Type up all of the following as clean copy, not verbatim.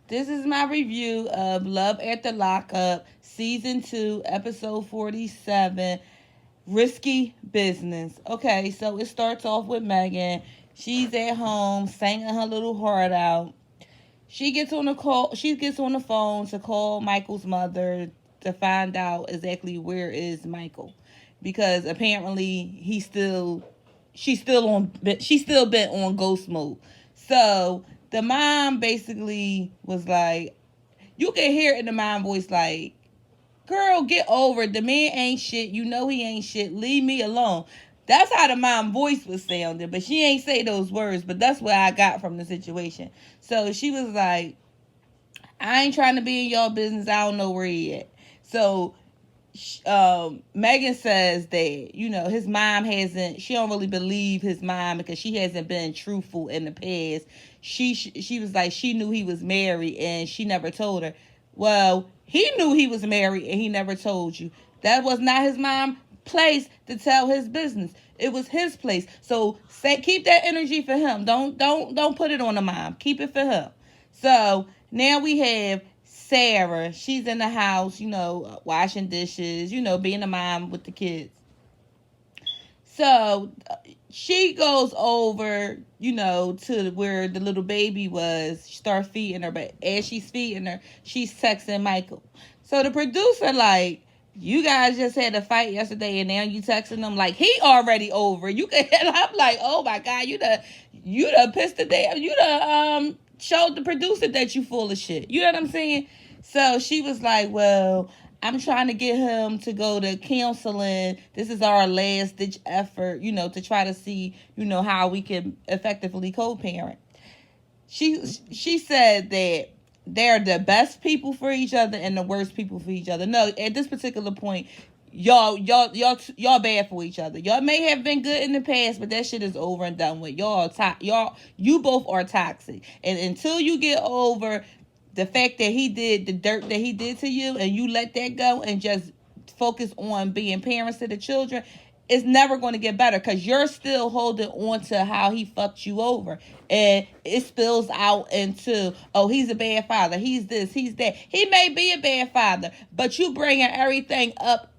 This is my review of Love at the Lockup, Season 2, Episode 47, Risky Business. Okay, so it starts off with Megan. She's at home, singing her little heart out. She gets on the call. She gets on the phone to call Michael's mother to find out exactly where is Michael, because apparently she's still been on ghost mode. So the mom basically was like, you can hear it in the mom voice like, girl, get over it. The man ain't shit. You know he ain't shit. Leave me alone. That's how the mom voice was sounding, but she ain't say those words. But that's what I got from the situation. So she was like, I ain't trying to be in y'all business. I don't know where he at. So Megan says that, his mom she don't really believe his mom because she hasn't been truthful in the past. She was like, she knew he was married and she never told her. Well, he knew he was married and he never told you. That was not his mom's place to tell his business. It was his place. So keep that energy for him. Don't put it on the mom. Keep it for him. So now we have Sarah. She's in the house, washing dishes, being a mom with the kids. So she goes over, to where the little baby was. She starts feeding her, but as she's feeding her, she's texting Michael. So the producer like, you guys just had a fight yesterday and now you texting them like he already over. You can. I'm like, oh my God, you done pissed the damn. You done showed the producer that you full of shit. You know what I'm saying? So she was like, well, I'm trying to get him to go to counseling. This is our last ditch effort, to try to see, how we can effectively co-parent. She said that they're the best people for each other and the worst people for each other. No, at this particular point, y'all bad for each other. Y'all may have been good in the past, but that shit is over and done with. You both are toxic. And until you get over the fact that he did the dirt that he did to you and you let that go and just focus on being parents to the children, it's never going to get better because you're still holding on to how he fucked you over. And it spills out into, oh, he's a bad father. He's this, he's that. He may be a bad father, but you bringing everything up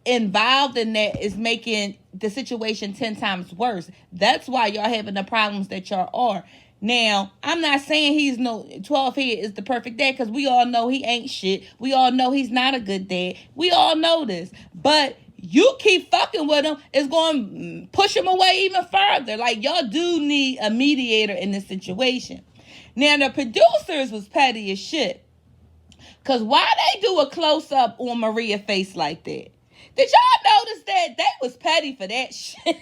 involved in that is making the situation 10 times worse. That's why y'all having the problems that y'all are. Now, I'm not saying he's 12 head is the perfect dad because we all know he ain't shit. We all know he's not a good dad. We all know this. But you keep fucking with him, it's going to push him away even further. Like, y'all do need a mediator in this situation. Now, the producers was petty as shit. Because why they do a close-up on Maria's face like that? Did y'all notice that? They was petty for that shit.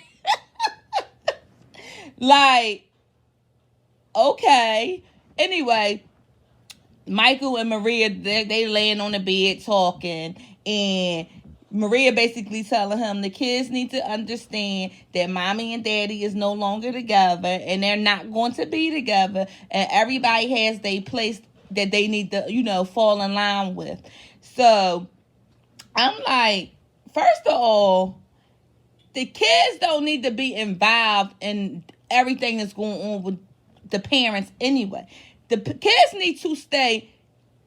Like, okay. Anyway, Michael and Maria, they laying on the bed talking, and Maria basically telling him the kids need to understand that mommy and daddy is no longer together and they're not going to be together, and everybody has their place that they need to, fall in line with. So I'm like, first of all, the kids don't need to be involved in everything that's going on with the parents anyway. The kids need to stay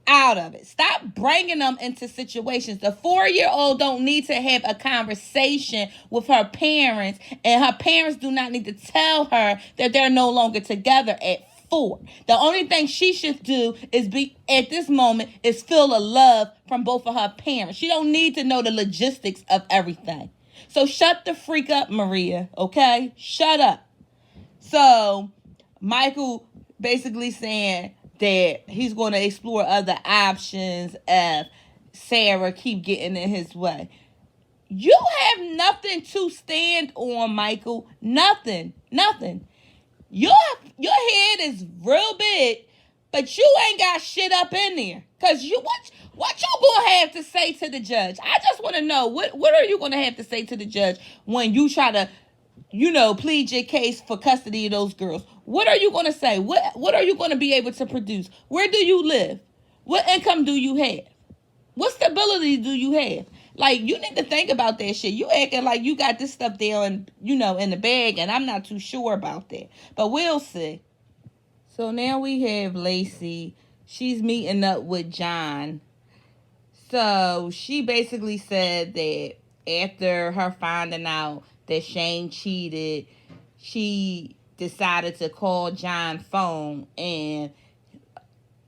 out of it. Stop bringing them into situations. The 4-year-old don't need to have a conversation with her parents, and her parents do not need to tell her that they're no longer together at 4. The only thing she should do is be, at this moment, is feel a love from both of her parents. She don't need to know the logistics of everything. So shut the freak up, Maria, okay? Shut up. So Michael basically saying that he's going to explore other options if Sarah keep getting in his way. You have nothing to stand on, Michael. Nothing. Your head is real big, but you ain't got shit up in there. Cause what you gonna have to say to the judge? I just want to know what are you gonna have to say to the judge when you try to, plead your case for custody of those girls? What are you going to say? What are you going to be able to produce? Where do you live? What income do you have? What stability do you have? Like, you need to think about that shit. You acting like you got this stuff down, in the bag, and I'm not too sure about that. But we'll see. So now we have Lacey. she's meeting up with John. So she basically said that after her finding out that Shane cheated, she decided to call John's phone, and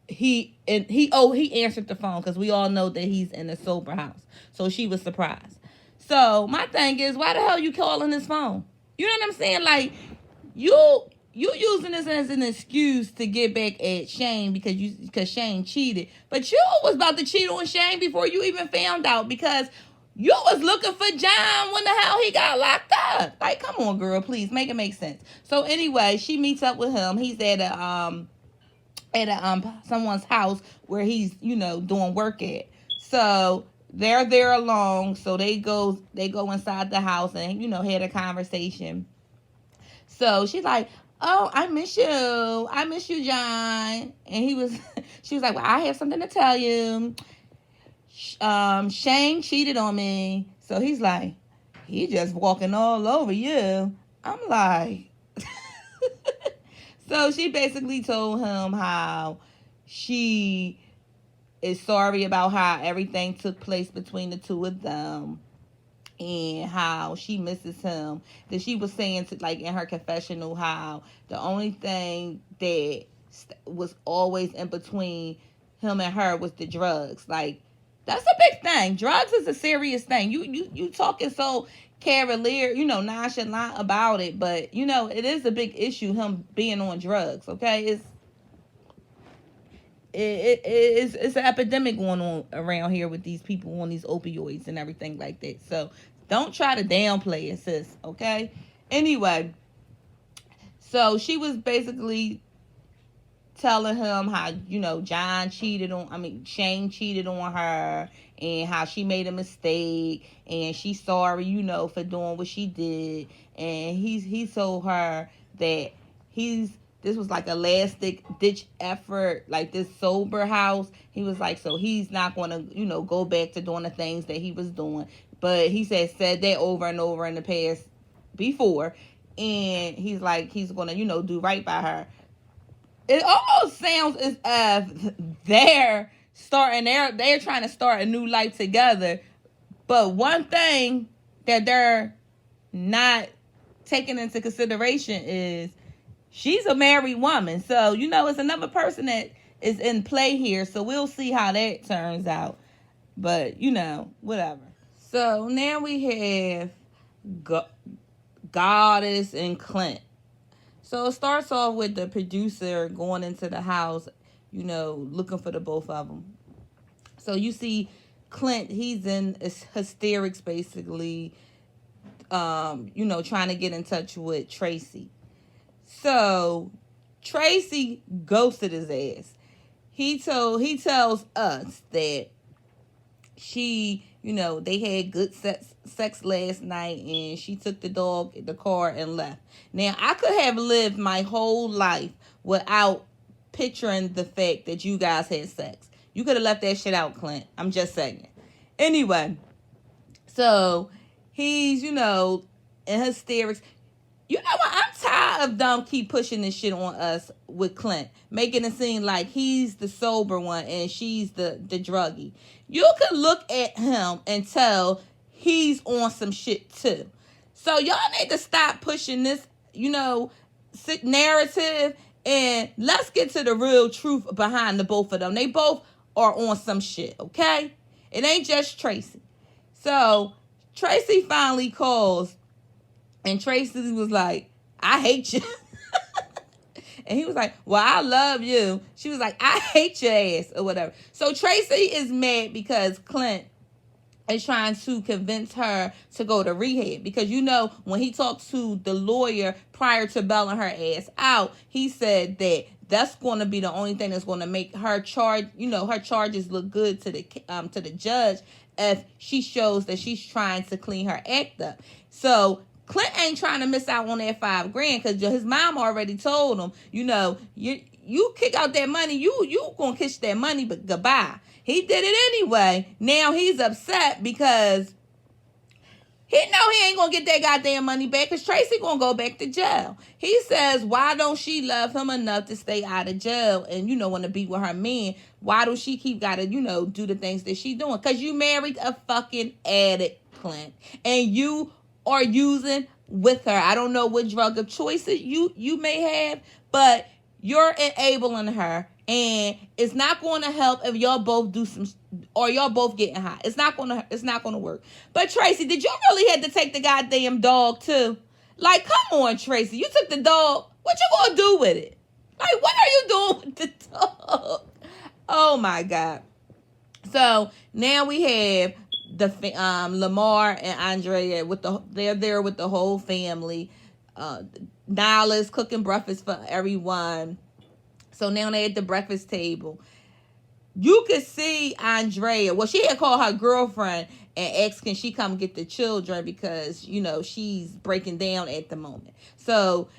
he answered the phone because we all know that he's in a sober house. So she was surprised. So my thing is, why the hell you calling his phone? You know what I'm saying? Like, you using this as an excuse to get back at Shane because Shane cheated, but you was about to cheat on Shane before you even found out, because you was looking for John when the hell he got locked up. Like, come on, girl, please make it make sense. So anyway, she meets up with him. He's at someone's house where he's doing work at. So they're there alone. So they go inside the house and had a conversation. So she's like, "Oh, I miss you, John." And she was like, "Well, I have something to tell you. Shane cheated on me." So he's like, "He just walking all over you." I'm like, so she basically told him how she is sorry about how everything took place between the two of them, and how she misses him. That she was saying to, like, in her confessional, how the only thing that was always in between him and her was the drugs. Like, that's a big thing. Drugs is a serious thing. You talking so cavalier, nonchalant about it, but it is a big issue, him being on drugs. Okay, it's an epidemic going on around here with these people on these opioids and everything like that. So don't try to downplay it, sis. Okay. Anyway, so she was basically telling him how Shane cheated on her, and how she made a mistake, and she's sorry for doing what she did. And he told her that this was like a last ditch effort, like this sober house. He was like, so he's not going to go back to doing the things that he was doing. But he said that over and over in the past before, and he's like, he's going to do right by her. It almost sounds as if they're trying to start a new life together. But one thing that they're not taking into consideration is she's a married woman. So, it's another person that is in play here. So we'll see how that turns out. But, whatever. So now we have Goddess and Clint. So it starts off with the producer going into the house, looking for the both of them. So you see Clint, he's in hysterics, basically, trying to get in touch with Tracy. So Tracy ghosted his ass. He tells us that they had good sex last night, and she took the car, and left. Now, I could have lived my whole life without picturing the fact that you guys had sex. You could have left that shit out, Clint. I'm just saying. Anyway, so he's, in hysterics. You know what? I'm tired of them keep pushing this shit on us with Clint, making it seem like he's the sober one and she's the druggie. You could look at him and tell he's on some shit too. So y'all need to stop pushing this, sick narrative, and let's get to the real truth behind the both of them. They both are on some shit, okay? It ain't just Tracy. So Tracy finally calls, and Tracy was like, "I hate you." And he was like, "Well, I love you." She was like, "I hate your ass," or whatever. So Tracy is mad because Clint is trying to convince her to go to rehab. Because, when he talked to the lawyer prior to bailing her ass out, he said that that's going to be the only thing that's going to make her her charges look good to the judge, if she shows that she's trying to clean her act up. So Clint ain't trying to miss out on that $5,000, because his mom already told him, you kick out that money, you gonna kiss that money, but goodbye. He did it anyway. Now he's upset because He know he ain't gonna get that goddamn money back because Tracy gonna go back to jail. He says, why don't she love him enough to stay out of jail and, want to be with her man? Why do she keep gotta, do the things that she doing? Because you married a fucking addict, Clint. And you are using with her. I don't know what drug of choices you may have, but you're enabling her. And it's not going to help if y'all both do some, or y'all both getting high. It's not gonna work. But Tracy, did you really have to take the goddamn dog too? Like, come on, Tracy, you took the dog. What you gonna do with it? Like, what are you doing with the dog? Oh my god. So now we have the Lamar and Andrea they're there with the whole family. Nyla's cooking breakfast for everyone. So now they're at the breakfast table. You could see Andrea. Well, she had called her girlfriend and asked, can she come get the children because, she's breaking down at the moment. So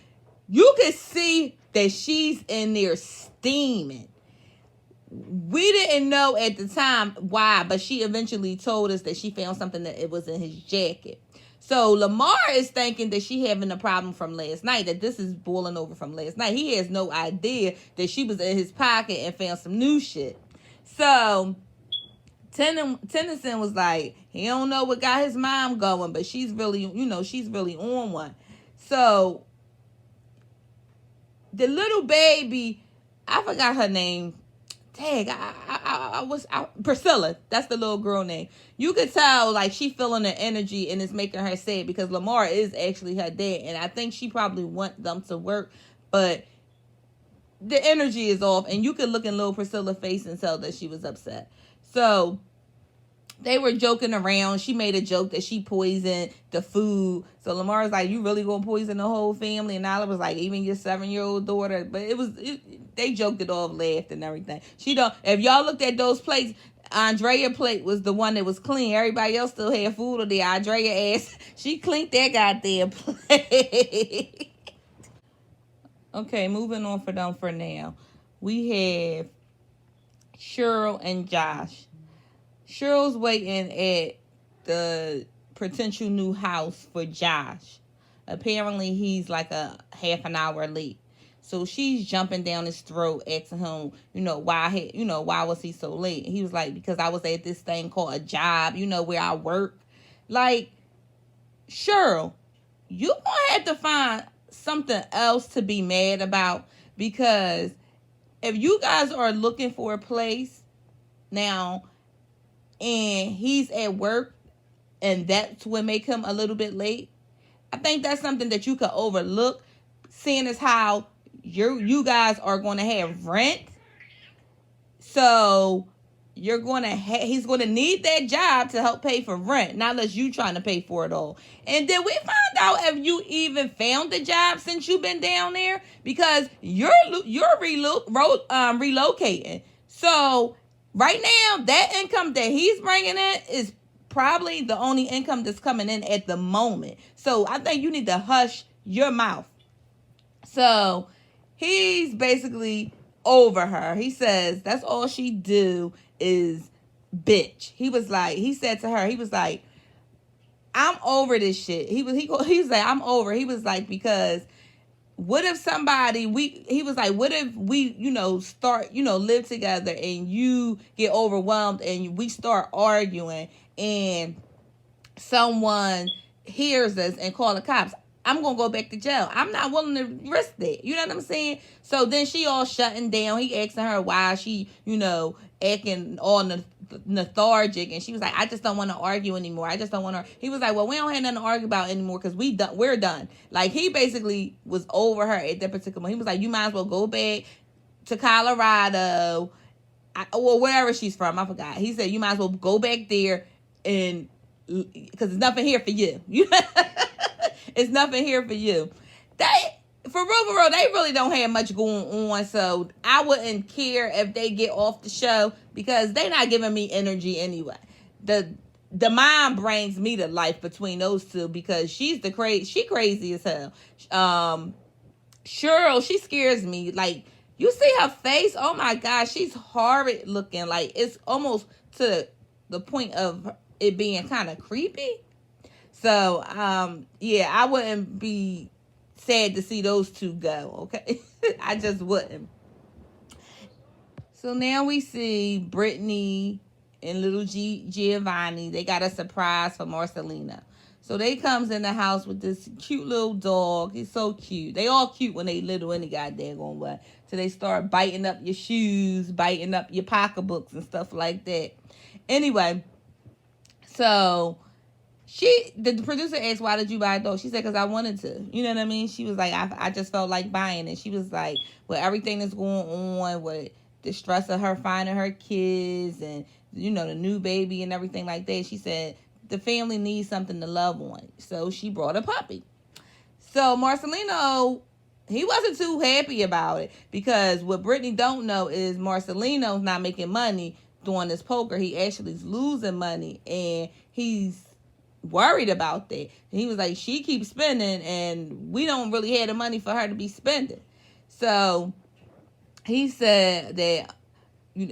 you could see that she's in there steaming. We didn't know at the time why, but she eventually told us that she found something that it was in his jacket. So Lamar is thinking that she having a problem from last night, that this is boiling over from last night. He has no idea that she was in his pocket and found some new shit. So Tennyson was like, he don't know what got his mom going, but she's really, she's really on one. So the little baby, I forgot her name. Dang, Priscilla. That's the little girl name. You could tell, like, she feeling the energy and it's making her sad because Lamar is actually her dad. And I think she probably want them to work, but the energy is off. And you could look in little Priscilla's face and tell that she was upset. So they were joking around. She made a joke that she poisoned the food. So Lamar's like, you really gonna poison the whole family? And Nyla was like, even your 7-year-old daughter. But they joked it off, laughed and everything. If y'all looked at those plates, Andrea's plate was the one that was clean. Everybody else still had food on there. Andrea ass, she cleaned that goddamn plate. Okay, moving on for them for now. We have Cheryl and Josh. Cheryl's waiting at the potential new house for Josh. Apparently, he's like a half an hour late. So she's jumping down his throat, asking him, why was he so late? He was like, because I was at this thing called a job, where I work. Like, Cheryl, you gonna have to find something else to be mad about, because if you guys are looking for a place now and he's at work and that's what make him a little bit late, I think that's something that you could overlook, seeing as how you guys are going to have rent. So he's going to need that job to help pay for rent, not unless you trying to pay for it all. And then we find out if you even found the job since you've been down there, because you're relocating. So right now, that income that he's bringing in is probably the only income that's coming in at the moment. So I think you need to hush your mouth. So he's basically over her. He says that's all she do is bitch. He said to her, he was like, I'm over this shit. He was like, I'm over. He was like, because what if what if we, start, live together and you get overwhelmed and we start arguing and someone hears us and call the cops? I'm going to go back to jail. I'm not willing to risk that. You know what I'm saying? So then she all shutting down. He asking her why she, acting all lethargic. And she was like, I just don't want to argue anymore. I just don't want to. He was like, well, we don't have nothing to argue about anymore because we're done. Like, he basically was over her at that particular moment. He was like, you might as well go back to Colorado or wherever she's from. I forgot. He said, you might as well go back there and because there's nothing here for you. It's nothing here for you. For real, they really don't have much going on. So I wouldn't care if they get off the show because they're not giving me energy anyway. The mom brings me to life between those two because she crazy as hell. Cheryl, she scares me. Like, you see her face? Oh my gosh, she's horrid looking. Like, it's almost to the point of it being kind of creepy. So, yeah, I wouldn't be sad to see those two go, okay? I just wouldn't. So now we see Brittany and little Giovanni. They got a surprise for Marcelino. So they comes in the house with this cute little dog. He's so cute. They all cute when they little any goddamn way. So they start biting up your shoes, biting up your pocketbooks and stuff like that. Anyway, so the producer asked, why did you buy a dog? She said, because I wanted to. You know what I mean? She was like, I just felt like buying it. She was like, with everything that's going on, with the stress of her finding her kids and, the new baby and everything like that, she said, the family needs something to love on. So she brought a puppy. So Marcelino, he wasn't too happy about it, because what Brittany don't know is Marcelino's not making money doing this poker. He actually is losing money, and he's worried about that. He was like, she keeps spending and we don't really have the money for her to be spending. So he said that,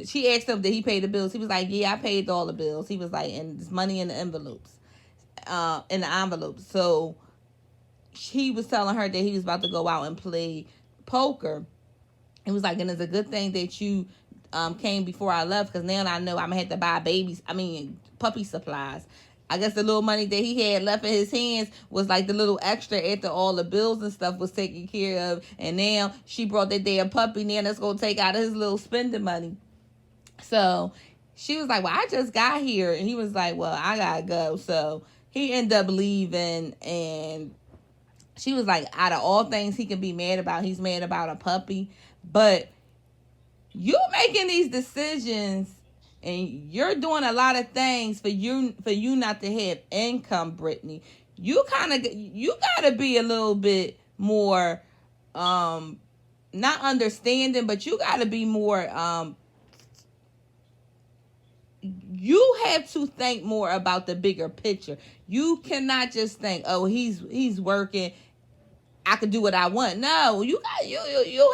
she asked him, did he pay the bills? He was like, yeah, I paid all the bills. He was like, and there's money in the envelopes, So he was telling her that he was about to go out and play poker. It was like, and it's a good thing that you came before I left, because now I know I'm gonna have to buy puppy supplies. I guess the little money that he had left in his hands was like the little extra after all the bills and stuff was taken care of. And now she brought that damn puppy. Now that's going to take out of his little spending money. So she was like, well, I just got here. And he was like, well, I got to go. So he ended up leaving. And she was like, out of all things he can be mad about, he's mad about a puppy. But you making these decisions and you're doing a lot of things for you not to have income, Brittany. You gotta be a little bit more not understanding, but you gotta be more you have to think more about the bigger picture. You cannot just think, oh, he's working, I could do what I want. No, you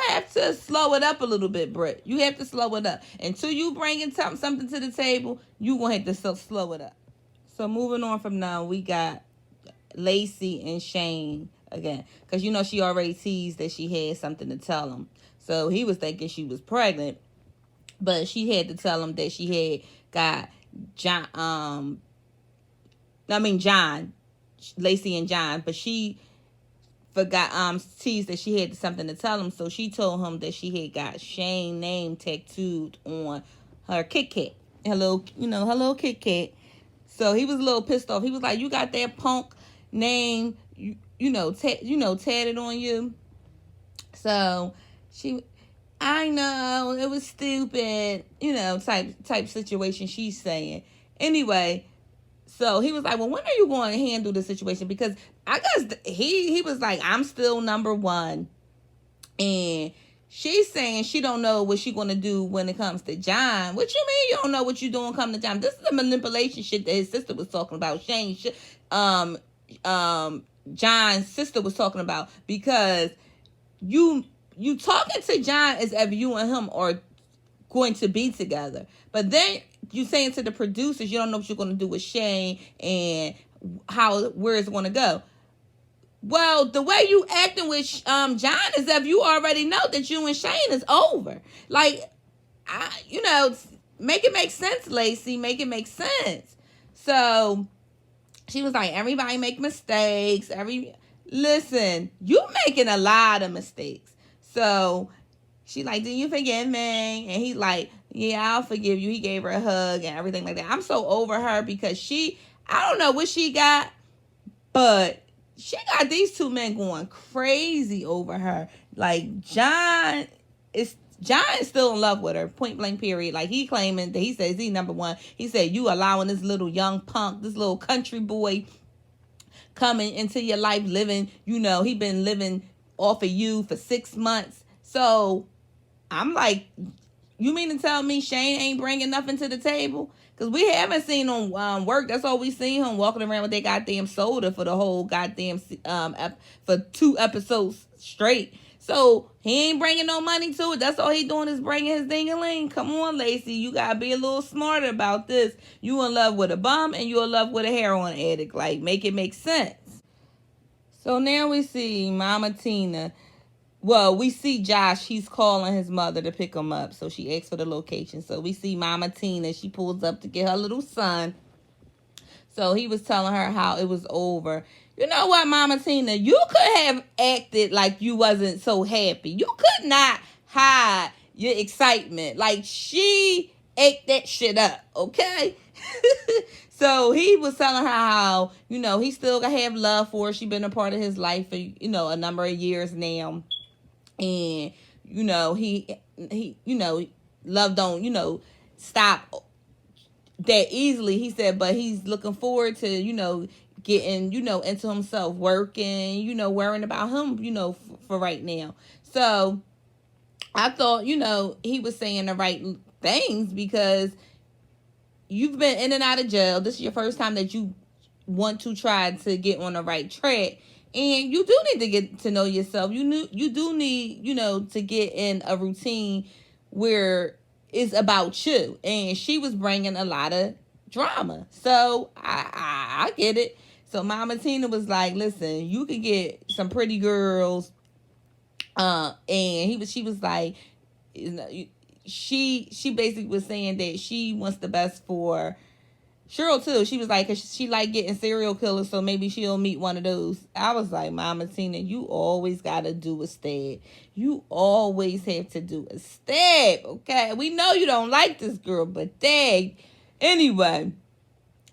have to slow it up a little bit, Britt. You have to slow it up. Until you bringing something to the table, you gonna have to slow it up. So moving on from now, we got Lacey and Shane again, because she already teased that she had something to tell him. So he was thinking she was pregnant, but she had to tell him that she had got John, Lacey and John, but she forgot teased that she had something to tell him, so she told him that she had got Shane name tattooed on her Kit Kat, her little Kit Kat. So he was a little pissed off. He was like, "You got that punk name, tatted on you." So I know it was stupid, type situation she's saying. Anyway, so he was like, well, when are you going to handle the situation? Because I guess he was like, I'm still number one. And she's saying she don't know what she's going to do when it comes to John. What you mean you don't know what you're doing coming to John? This is the manipulation shit that his sister was talking about. Shane, John's sister was talking about. Because you talking to John as if you and him are going to be together. But then you saying to the producers you don't know what you're going to do with Shane and where it's going to go. Well, the way you acting with John is if you already know that you and Shane is over. Like, make it make sense, Lacey. Make it make sense. So she was like, everybody make mistakes. Listen, you making a lot of mistakes. So she like, do you forgive me? And he like, yeah, I'll forgive you. He gave her a hug and everything like that. I'm so over her because I don't know what she got, but she got these two men going crazy over her. Like, John is still in love with her, point blank period. Like, he claiming that he says he's number one. He said, you allowing this little young punk, this little country boy coming into your life living, he been living off of you for 6 months. So I'm like, you mean to tell me Shane ain't bringing nothing to the table? Because we haven't seen him work. That's all we seen him walking around with that goddamn soda for the whole goddamn for 2 episodes straight. So he ain't bringing no money to it. That's all he doing is bringing his ding-a-ling. Come on, Lacey. You got to be a little smarter about this. You in love with a bum and you in love with a heroin addict. Like, make it make sense. So now we see Mama Tina. Well, we see Josh. He's calling his mother to pick him up. So she asks for the location. So we see Mama Tina. She pulls up to get her little son. So he was telling her how it was over. You know what, Mama Tina? You could have acted like you wasn't so happy. You could not hide your excitement. Like, she ate that shit up, okay? So he was telling her how, he still gonna have love for her. She been a part of his life for, a number of years now. And, love don't, stop that easily. He said, but he's looking forward to, getting, into himself, working, worrying about him, for right now. So I thought, he was saying the right things because you've been in and out of jail. This is your first time that you want to try to get on the right track. And you do need to get to know yourself. You do need, to get in a routine where it's about you. And she was bringing a lot of drama. So I get it. So Mama Tina was like, listen, you could get some pretty girls. And she was like, she basically was saying that she wants the best for Cheryl too. She was like, cause she like getting serial killers, so maybe she'll meet one of those. I was like, Mama Tina, you always gotta do a stab. You always have to do a stab, okay? We know you don't like this girl, but dang. Anyway,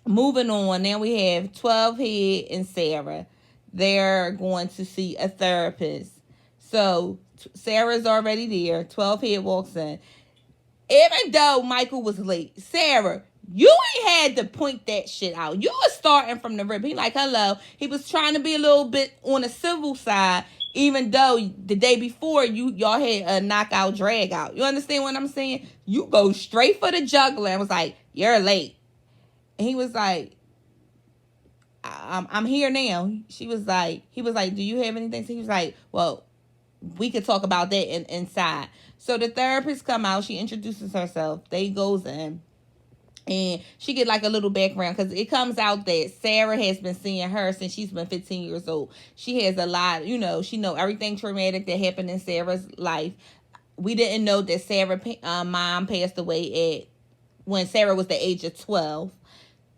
moving on. Now we have 12 Head and Sarah. They're going to see a therapist. So Sarah's already there. 12 Head walks in. Even though Michael was late, Sarah, you ain't had to point that shit out. You was starting from the rip. He like, hello. He was trying to be a little bit on the civil side, even though the day before y'all had a knockout drag out. You understand what I'm saying? You go straight for the juggler and was like, you're late. And he was like, I'm here now. He was like, do you have anything? So he was like, well, we could talk about that inside. So the therapist come out. She introduces herself. They goes in. And she get like a little background because it comes out that Sarah has been seeing her since she's been 15 years old. She has a lot, she know everything traumatic that happened in Sarah's life. We didn't know that Sarah's mom passed away when Sarah was the age of 12.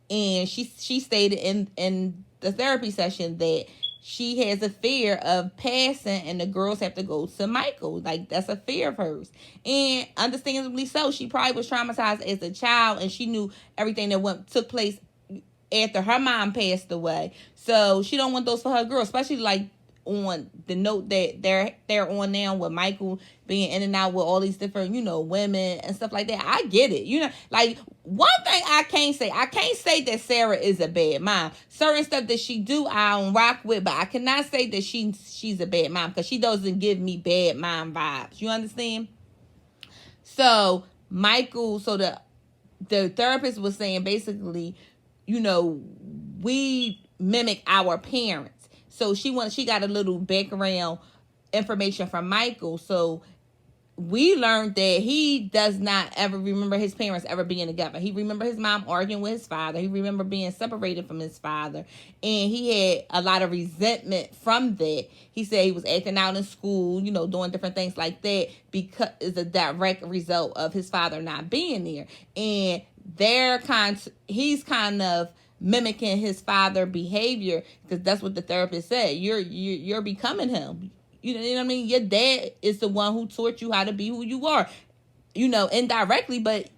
And she stated in the therapy session that she has a fear of passing and the girls have to go to Michael. Like, that's a fear of hers. And understandably so. She probably was traumatized as a child and she knew everything that took place after her mom passed away. So she don't want those for her girl, especially like on the note that they're on now with Michael being in and out with all these different, women and stuff like that. I get it. Like, one thing I can't say that Sarah is a bad mom. Certain stuff that she do, I don't rock with, but I cannot say that she's a bad mom because she doesn't give me bad mom vibes. You understand? So Michael, the therapist was saying basically, we mimic our parents. So she got a little background information from Michael. So we learned that he does not ever remember his parents ever being together. He remember his mom arguing with his father. He remember being separated from his father. And he had a lot of resentment from that. He said he was acting out in school, doing different things like that because it's a direct result of his father not being there. And he's kind of mimicking his father behavior because that's what the therapist said. You're becoming him. You know what I mean? Your dad is the one who taught you how to be who you are. Indirectly, but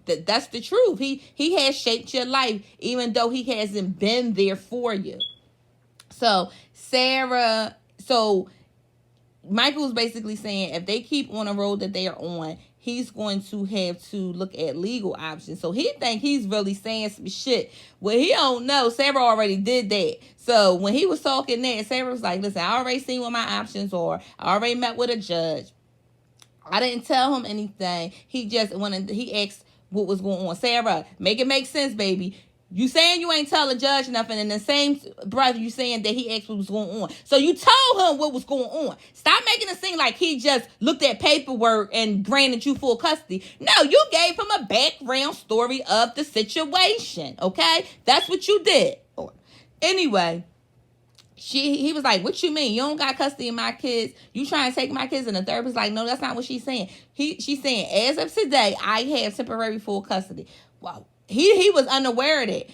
that's the truth. He has shaped your life even though he hasn't been there for you. So Michael's basically saying if they keep on the road that they are on, he's going to have to look at legal options. So he think he's really saying some shit. Well, he don't know. Sarah already did that. So when he was talking that, Sarah was like, listen, I already seen what my options are. I already met with a judge. I didn't tell him anything. He asked what was going on. Sarah, make it make sense, baby. You saying you ain't tell the judge nothing, and the same brother you saying that he asked what was going on. So you told him what was going on. Stop making it seem like he just looked at paperwork and granted you full custody. No, you gave him a background story of the situation. Okay, that's what you did. Anyway, he was like, "What you mean? You don't got custody of my kids? You trying to take my kids?" And the therapist like, "No, that's not what she's saying. She's saying as of today, I have temporary full custody." Wow. He was unaware of it,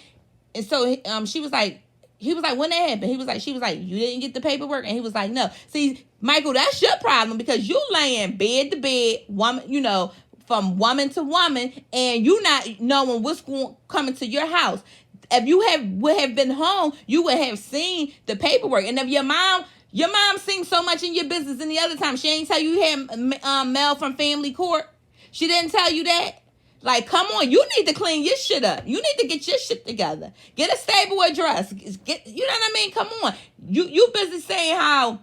and so she was like, he was like, "When that happened?" He was like, she was like, "You didn't get the paperwork," and he was like, "No." See, Michael, that's your problem because you laying bed to bed, woman, from woman to woman, and you not knowing what's coming to your house. If you would have been home, you would have seen the paperwork. And if your mom seen so much in your business any other time, she ain't tell you had mail from family court. She didn't tell you that. Like, come on, you need to clean your shit up. You need to get your shit together. Get a stable address. You know what I mean? Come on. You busy saying how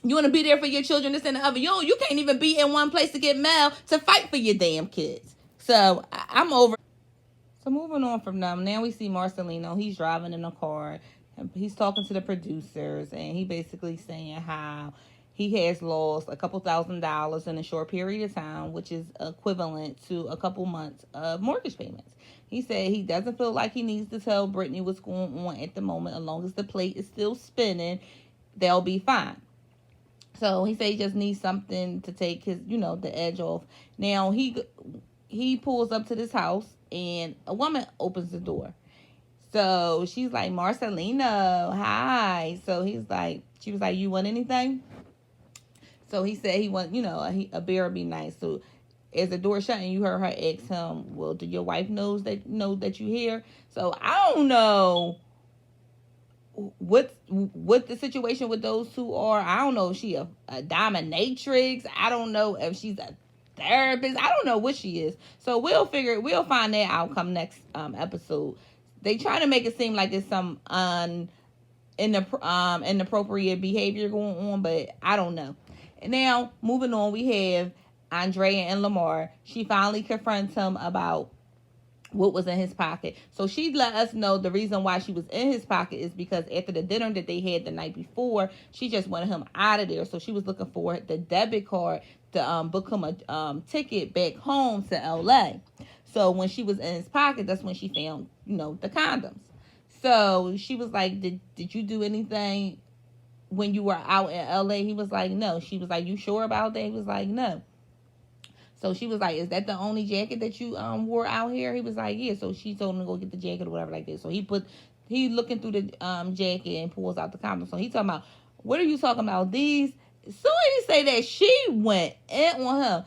you want to be there for your children, this and the other. You can't even be in one place to get mail to fight for your damn kids. So I'm over. So moving on from them, now we see Marcelino. He's driving in a car. And he's talking to the producers, and he basically saying how he has lost a couple $1,000s in a short period of time, which is equivalent to a couple months of mortgage payments. He said he doesn't feel like he needs to tell Brittany what's going on at the moment. As long as the plate is still spinning, they'll be fine. So he said he just needs something to take his, the edge off. Now he pulls up to this house, and a woman opens the door. So she's like, "Marcelino, hi." So she was like, "You want anything?" So he said he want, a beer would be nice. So as the door shut and you heard her ask him, "Well, do your wife know that you here?" So I don't know what the situation with those two are. I don't know if she a dominatrix. I don't know if she's a therapist. I don't know what she is. So we'll find that outcome next episode. They try to make it seem like it's some inappropriate behavior going on, but I don't know. And now moving on, we have Andrea and Lamar. She finally confronts him about what was in his pocket. So she let us know the reason why she was in his pocket is because after the dinner that they had the night before, she just wanted him out of there. So she was looking for the debit card to book him a ticket back home to LA. So when she was in his pocket, that's when she found, the condoms. So she was like, did you do anything when you were out in LA? He was like, no. She was like, you sure about that? He was like, no. So she was like, is that the only jacket that you wore out here? He was like, yeah. So she told him to go get the jacket or whatever like that. So he looking through the jacket and pulls out the condom. So he talking about, what are you talking about? These? As soon as he say that, she went in on him.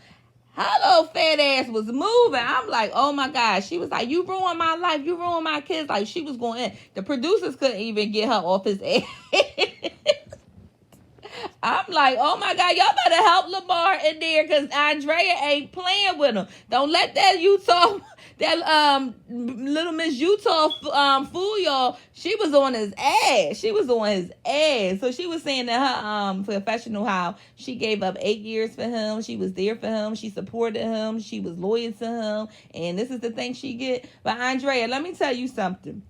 Her little fat ass was moving. I'm like, oh my God. She was like, you ruined my life. You ruined my kids. Like, she was going in. The producers couldn't even get her off his ass. I'm like, oh my God, y'all better help Lamar in there because Andrea ain't playing with him. Don't let that little Miss Utah fool y'all. She was on his ass. So she was saying that her professional how she gave up 8 years for him. She was there for him. She supported him. She was loyal to him. And this is the thing she get. But Andrea, let me tell you something.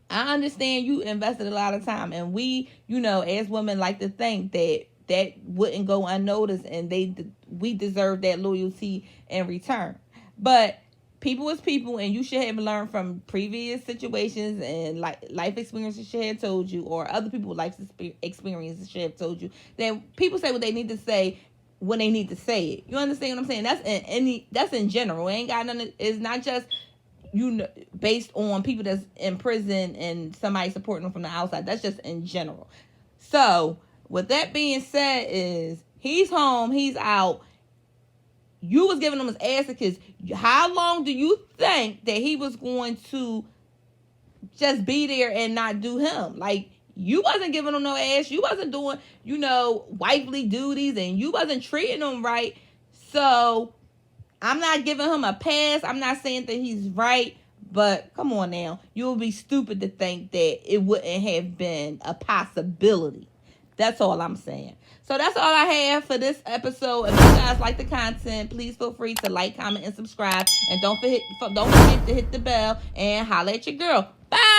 I understand you invested a lot of time, and we, as women like to think that wouldn't go unnoticed, and we deserve that loyalty in return. But people is people, and you should have learned from previous situations and life experiences should have told you, or other people's life experiences should have told you that people say what they need to say when they need to say it. You understand what I'm saying? That's in general. It ain't got nothing. It's not just based on people that's in prison and somebody supporting them from the outside. That's just in general. So with that being said, is he's home, he's out. You was giving him his ass because how long do you think that he was going to just be there and not do him? Like, you wasn't giving him no ass. You wasn't doing, wifely duties, and you wasn't treating him right. So I'm not giving him a pass. I'm not saying that he's right, but come on now. You would be stupid to think that it wouldn't have been a possibility. That's all I'm saying. So that's all I have for this episode. If you guys like the content, please feel free to like, comment, and subscribe. And don't forget to hit the bell and holla at your girl. Bye.